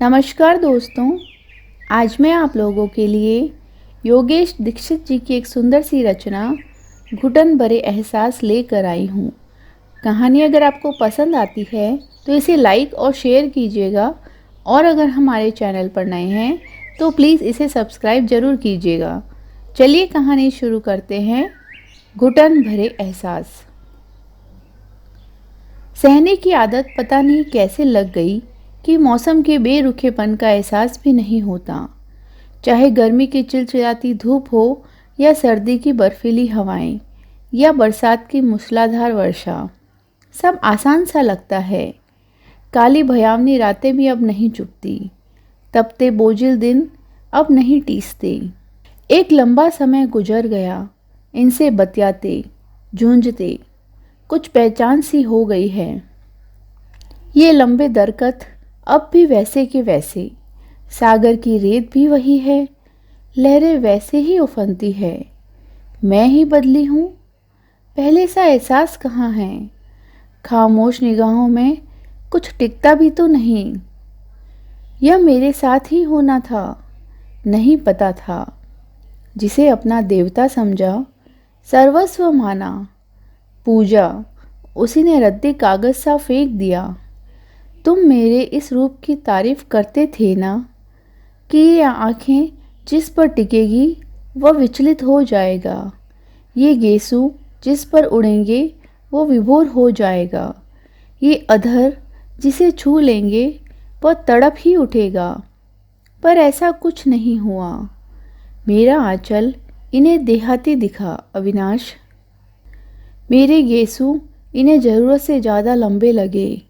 नमस्कार दोस्तों। आज मैं आप लोगों के लिए योगेश दीक्षित जी की एक सुंदर सी रचना घुटन भरे एहसास लेकर आई हूँ। कहानी अगर आपको पसंद आती है तो इसे लाइक और शेयर कीजिएगा, और अगर हमारे चैनल पर नए हैं तो प्लीज़ इसे सब्सक्राइब ज़रूर कीजिएगा। चलिए कहानी शुरू करते हैं। घुटन भरे एहसास। सहने की आदत पता नहीं कैसे लग गई कि मौसम के बेरुखेपन का एहसास भी नहीं होता। चाहे गर्मी की चिलचिलाती धूप हो या सर्दी की बर्फीली हवाएं या बरसात की मूसलाधार वर्षा, सब आसान सा लगता है। काली भयावनी रातें भी अब नहीं चुभती, तपते बोझिल दिन अब नहीं टीसते। एक लंबा समय गुजर गया इनसे बतियाते जूझते, कुछ पहचान सी हो गई है। ये लंबे दरकत अब भी वैसे के वैसे, सागर की रेत भी वही है, लहरें वैसे ही उफनती है। मैं ही बदली हूँ, पहले सा एहसास कहाँ है। खामोश निगाहों में कुछ टिकता भी तो नहीं। यह मेरे साथ ही होना था, नहीं पता था। जिसे अपना देवता समझा, सर्वस्व माना, पूजा, उसी ने रद्दी कागज सा फेंक दिया। तुम मेरे इस रूप की तारीफ करते थे ना, कि ये आँखें जिस पर टिकेगी वह विचलित हो जाएगा, ये गेसू जिस पर उड़ेंगे वो विभोर हो जाएगा, ये अधर जिसे छू लेंगे वह तड़प ही उठेगा। पर ऐसा कुछ नहीं हुआ। मेरा आंचल इन्हें देहाती दिखा अविनाश। मेरे गेसू इन्हें ज़रूरत से ज़्यादा लंबे लगे,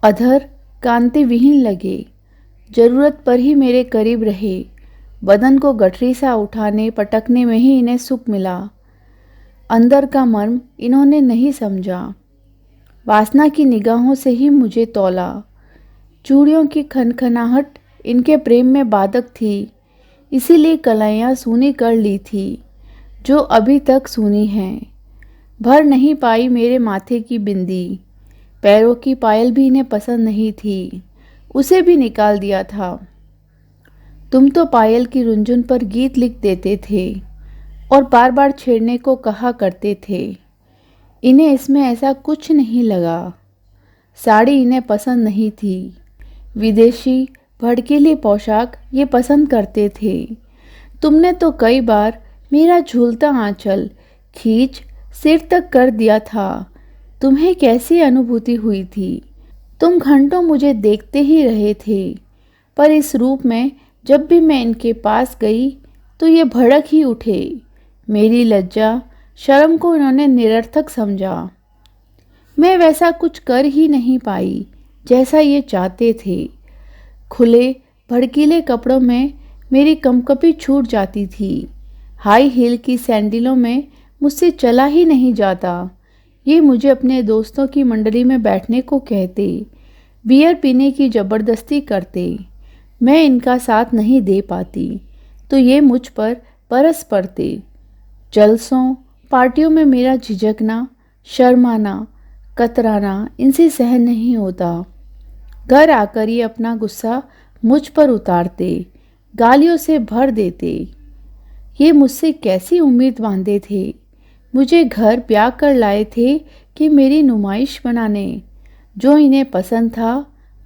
अधर कांति विहीन लगे। ज़रूरत पर ही मेरे करीब रहे, बदन को गठरी सा उठाने पटकने में ही इन्हें सुख मिला। अंदर का मर्म इन्होंने नहीं समझा। वासना की निगाहों से ही मुझे तौला। चूड़ियों की खनखनाहट इनके प्रेम में बाधक थी, इसीलिए कलाइयाँ सूनी कर ली थी, जो अभी तक सूनी हैं। भर नहीं पाई मेरे माथे की बिंदी, पैरों की पायल भी इन्हें पसंद नहीं थी, उसे भी निकाल दिया था। तुम तो पायल की रुंझुन पर गीत लिख देते थे और बार बार छेड़ने को कहा करते थे। इन्हें इसमें ऐसा कुछ नहीं लगा। साड़ी इन्हें पसंद नहीं थी, विदेशी भड़कीली पोशाक ये पसंद करते थे। तुमने तो कई बार मेरा झूलता आंचल खींच सिर तक कर दिया था। तुम्हें कैसी अनुभूति हुई थी? तुम घंटों मुझे देखते ही रहे थे, पर इस रूप में जब भी मैं इनके पास गई तो ये भड़क ही उठे। मेरी लज्जा शर्म को इन्होंने निरर्थक समझा। मैं वैसा कुछ कर ही नहीं पाई जैसा ये चाहते थे। खुले भड़कीले कपड़ों में मेरी कंपकपी छूट जाती थी। हाई हील की सैंडलों में मुझसे चला ही नहीं जाता। ये मुझे अपने दोस्तों की मंडली में बैठने को कहते, बियर पीने की ज़बरदस्ती करते। मैं इनका साथ नहीं दे पाती तो ये मुझ पर बरस पड़ते। जलसों पार्टियों में मेरा झिझकना, शर्माना, कतराना इनसे सहन नहीं होता। घर आकर ये अपना गुस्सा मुझ पर उतारते, गालियों से भर देते। ये मुझसे कैसी उम्मीद बांधे थे? मुझे घर ब्याह कर लाए थे कि मेरी नुमाइश बनाने। जो इन्हें पसंद था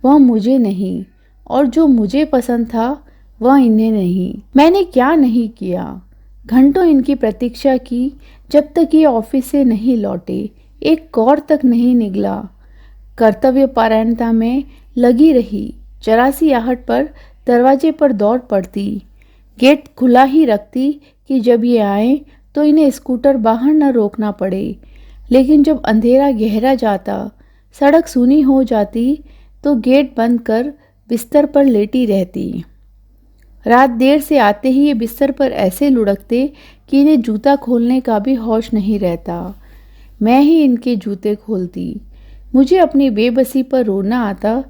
वह मुझे नहीं, और जो मुझे पसंद था वह इन्हें नहीं। मैंने क्या नहीं किया। घंटों इनकी प्रतीक्षा की, जब तक ये ऑफिस से नहीं लौटे। एक कौर तक नहीं निकला। कर्तव्य परायणता में लगी रही। जरासी आहट पर दरवाजे पर दौड़ पड़ती, गेट खुला ही रखती कि जब ये आए तो इन्हें स्कूटर बाहर न रोकना पड़े। लेकिन जब अंधेरा गहरा जाता, सड़क सूनी हो जाती, तो गेट बंद कर बिस्तर पर लेटी रहती। रात देर से आते ही ये बिस्तर पर ऐसे लुढ़कते कि इन्हें जूता खोलने का भी होश नहीं रहता। मैं ही इनके जूते खोलती। मुझे अपनी बेबसी पर रोना आता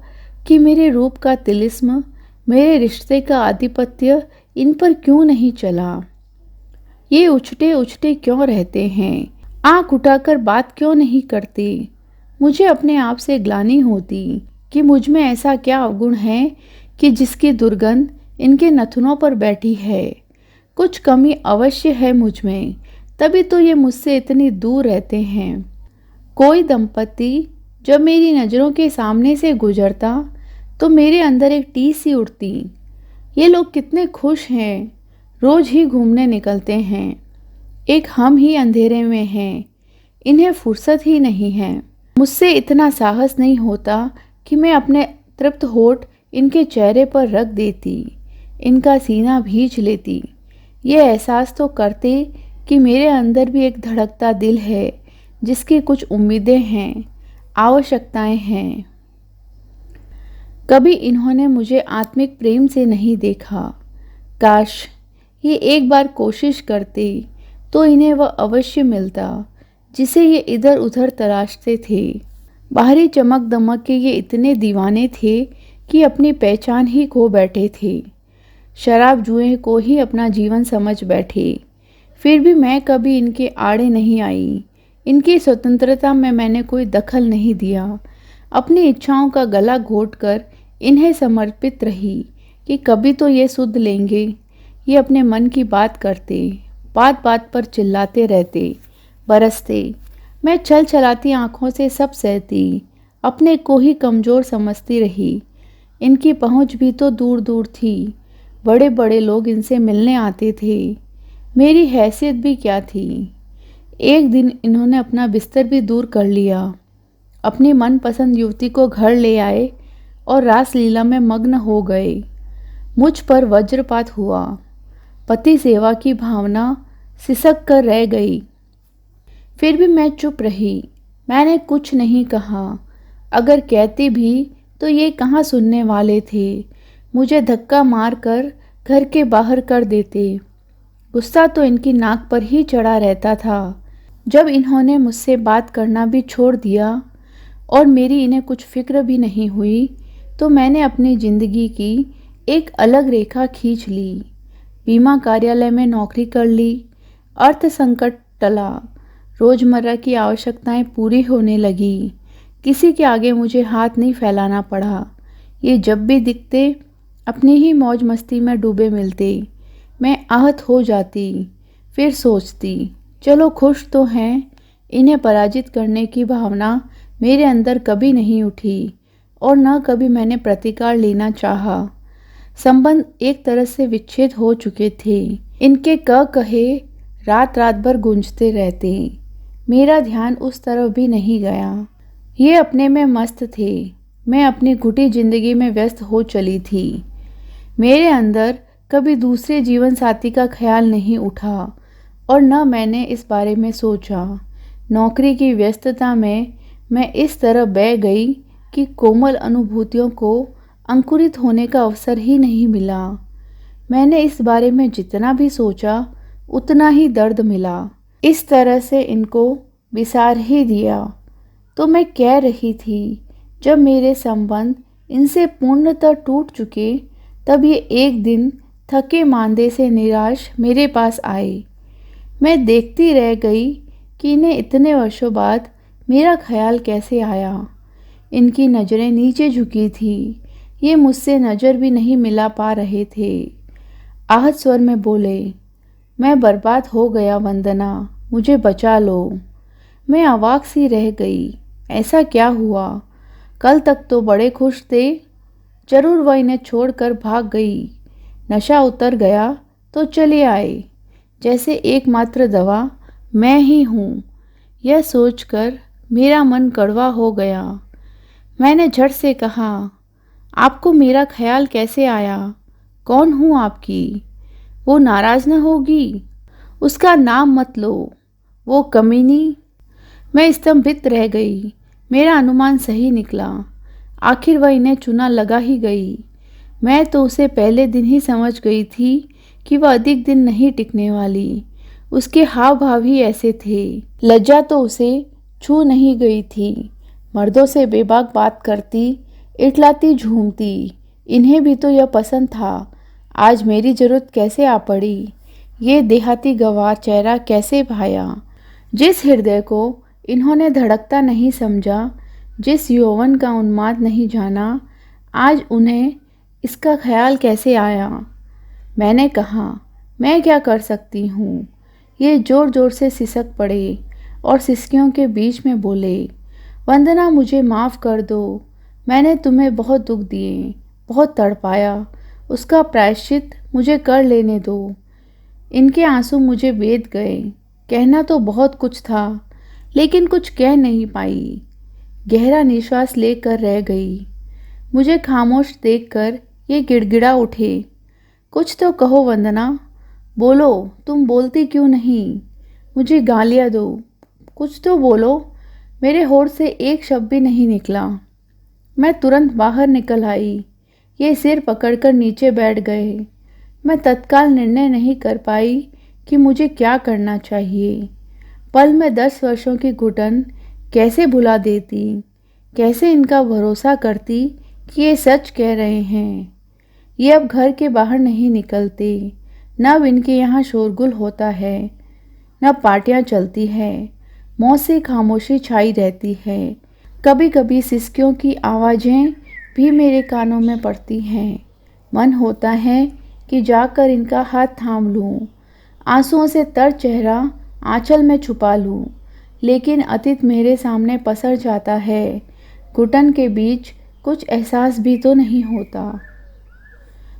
कि मेरे रूप का तिलिस्म, मेरे रिश्ते का आधिपत्य इन पर क्यों नहीं चला। ये उछटे उछटे क्यों रहते हैं? आंख उठाकर बात क्यों नहीं करते? मुझे अपने आप से ग्लानि होती। कि मुझ में ऐसा क्या अवगुण है कि जिसकी दुर्गंध इनके नथुनों पर बैठी है। कुछ कमी अवश्य है मुझ में, तभी तो ये मुझसे इतनी दूर रहते हैं। कोई दंपति जब मेरी नज़रों के सामने से गुजरता तो मेरे अंदर एक टीस सी उठती। ये लोग कितने खुश हैं, रोज ही घूमने निकलते हैं। एक हम ही अंधेरे में हैं, इन्हें फुर्सत ही नहीं है। मुझसे इतना साहस नहीं होता कि मैं अपने तृप्त होठ इनके चेहरे पर रख देती, इनका सीना भींच लेती। ये एहसास तो करते कि मेरे अंदर भी एक धड़कता दिल है, जिसकी कुछ उम्मीदें हैं, आवश्यकताएं हैं। कभी इन्होंने मुझे आत्मिक प्रेम से नहीं देखा। काश ये एक बार कोशिश करते तो इन्हें वह अवश्य मिलता जिसे ये इधर उधर तलाशते थे। बाहरी चमक दमक के ये इतने दीवाने थे कि अपनी पहचान ही खो बैठे थे। शराब जुए को ही अपना जीवन समझ बैठे। फिर भी मैं कभी इनके आड़े नहीं आई। इनकी स्वतंत्रता में मैंने कोई दखल नहीं दिया। अपनी इच्छाओं का गला घोटकर इन्हें समर्पित रही कि कभी तो ये सुध लेंगे। ये अपने मन की बात करते, बात बात पर चिल्लाते रहते, बरसते। मैं छल छलाती आंखों से सब सहती, अपने को ही कमज़ोर समझती रही। इनकी पहुंच भी तो दूर दूर थी। बड़े बड़े लोग इनसे मिलने आते थे। मेरी हैसियत भी क्या थी। एक दिन इन्होंने अपना बिस्तर भी दूर कर लिया, अपनी मनपसंद युवती को घर ले आए और रासलीला में मग्न हो गए। मुझ पर वज्रपात हुआ। पति सेवा की भावना सिसक कर रह गई। फिर भी मैं चुप रही। मैंने कुछ नहीं कहा। अगर कहती भी तो ये कहाँ सुनने वाले थे। मुझे धक्का मारकर घर के बाहर कर देते। गुस्सा तो इनकी नाक पर ही चढ़ा रहता था। जब इन्होंने मुझसे बात करना भी छोड़ दिया और मेरी इन्हें कुछ फिक्र भी नहीं हुई, तो मैंने अपनी ज़िंदगी की एक अलग रेखा खींच ली। बीमा कार्यालय में नौकरी कर ली। अर्थ संकट टला। रोज़मर्रा की आवश्यकताएं पूरी होने लगी। किसी के आगे मुझे हाथ नहीं फैलाना पड़ा। ये जब भी दिखते अपनी ही मौज मस्ती में डूबे मिलते। मैं आहत हो जाती। फिर सोचती, चलो खुश तो हैं। इन्हें पराजित करने की भावना मेरे अंदर कभी नहीं उठी और न कभी मैंने प्रतिकार लेना चाहा। संबंध एक तरह से विच्छेद हो चुके थे। इनके कहे रात रात भर गूंजते रहते। मेरा ध्यान उस तरफ भी नहीं गया। ये अपने में मस्त थे। मैं अपनी घुटी जिंदगी में व्यस्त हो चली थी। मेरे अंदर कभी दूसरे जीवन साथी का ख्याल नहीं उठा और न मैंने इस बारे में सोचा। नौकरी की व्यस्तता में मैं इस तरह बह गई कि कोमल अनुभूतियों को अंकुरित होने का अवसर ही नहीं मिला। मैंने इस बारे में जितना भी सोचा उतना ही दर्द मिला। इस तरह से इनको विसार ही दिया। तो मैं कह रही थी, जब मेरे संबंध इनसे पूर्णतः टूट चुके, तब ये एक दिन थके मांदे से निराश मेरे पास आए। मैं देखती रह गई कि इन्हें इतने वर्षों बाद मेरा ख्याल कैसे आया। इनकी नज़रें नीचे झुकी थी। ये मुझसे नज़र भी नहीं मिला पा रहे थे। आहत स्वर में बोले, मैं बर्बाद हो गया वंदना, मुझे बचा लो। मैं अवाक सी रह गई। ऐसा क्या हुआ? कल तक तो बड़े खुश थे। जरूर वह इन्हें छोड़कर भाग गई। नशा उतर गया तो चले आए। जैसे एकमात्र दवा मैं ही हूँ। यह सोचकर मेरा मन कड़वा हो गया। मैंने झट से कहा, आपको मेरा ख्याल कैसे आया? कौन हूँ आपकी? वो नाराज़ न होगी? उसका नाम मत लो, वो कमीनी। मैं स्तंभित रह गई। मेरा अनुमान सही निकला। आखिर वह इन्हें चुना लगा ही गई। मैं तो उसे पहले दिन ही समझ गई थी कि वह अधिक दिन नहीं टिकने वाली। उसके हाव भाव ही ऐसे थे। लज्जा तो उसे छू नहीं गई थी। मर्दों से बेबाक बात करती, इटलाती, झूमती। इन्हें भी तो यह पसंद था। आज मेरी जरूरत कैसे आ पड़ी? ये देहाती गंवार चेहरा कैसे भाया? जिस हृदय को इन्होंने धड़कता नहीं समझा, जिस यौवन का उन्माद नहीं जाना, आज उन्हें इसका ख्याल कैसे आया। मैंने कहा, मैं क्या कर सकती हूँ। ये ज़ोर ज़ोर से सिसक पड़े और सिसकियों के बीच में बोले, वंदना मुझे माफ़ कर दो, मैंने तुम्हें बहुत दुख दिए, बहुत तड़पाया, उसका प्रायश्चित मुझे कर लेने दो। इनके आंसू मुझे बेध गए। कहना तो बहुत कुछ था, लेकिन कुछ कह नहीं पाई। गहरा निश्वास लेकर रह गई। मुझे खामोश देखकर ये गिड़गिड़ा उठे, कुछ तो कहो वंदना, बोलो, तुम बोलती क्यों नहीं। मुझे गालियाँ दो, कुछ तो बोलो। मेरे होठ से एक शब्द भी नहीं निकला। मैं तुरंत बाहर निकल आई। ये सिर पकड़कर नीचे बैठ गए। मैं तत्काल निर्णय नहीं कर पाई कि मुझे क्या करना चाहिए। पल में 10 वर्षों की घुटन कैसे भुला देती, कैसे इनका भरोसा करती कि ये सच कह रहे हैं। ये अब घर के बाहर नहीं निकलते, न अब इनके यहाँ शोरगुल होता है, न पार्टियाँ चलती है। मौत से खामोशी छाई रहती है। कभी कभी सिसकियों की आवाज़ें भी मेरे कानों में पड़ती हैं। मन होता है कि जाकर इनका हाथ थाम लूं, आंसुओं से तर चेहरा आंचल में छुपा लूं, लेकिन अतीत मेरे सामने पसर जाता है। घुटन के बीच कुछ एहसास भी तो नहीं होता।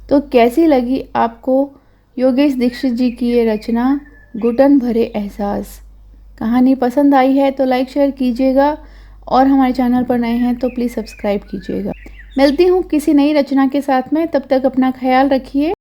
तो कैसी लगी आपको योगेश दीक्षित जी की ये रचना घुटन भरे एहसास। कहानी पसंद आई है तो लाइक शेयर कीजिएगा और हमारे चैनल पर नए हैं तो प्लीज़ सब्सक्राइब कीजिएगा। मिलती हूँ किसी नई रचना के साथ में, तब तक अपना ख्याल रखिए।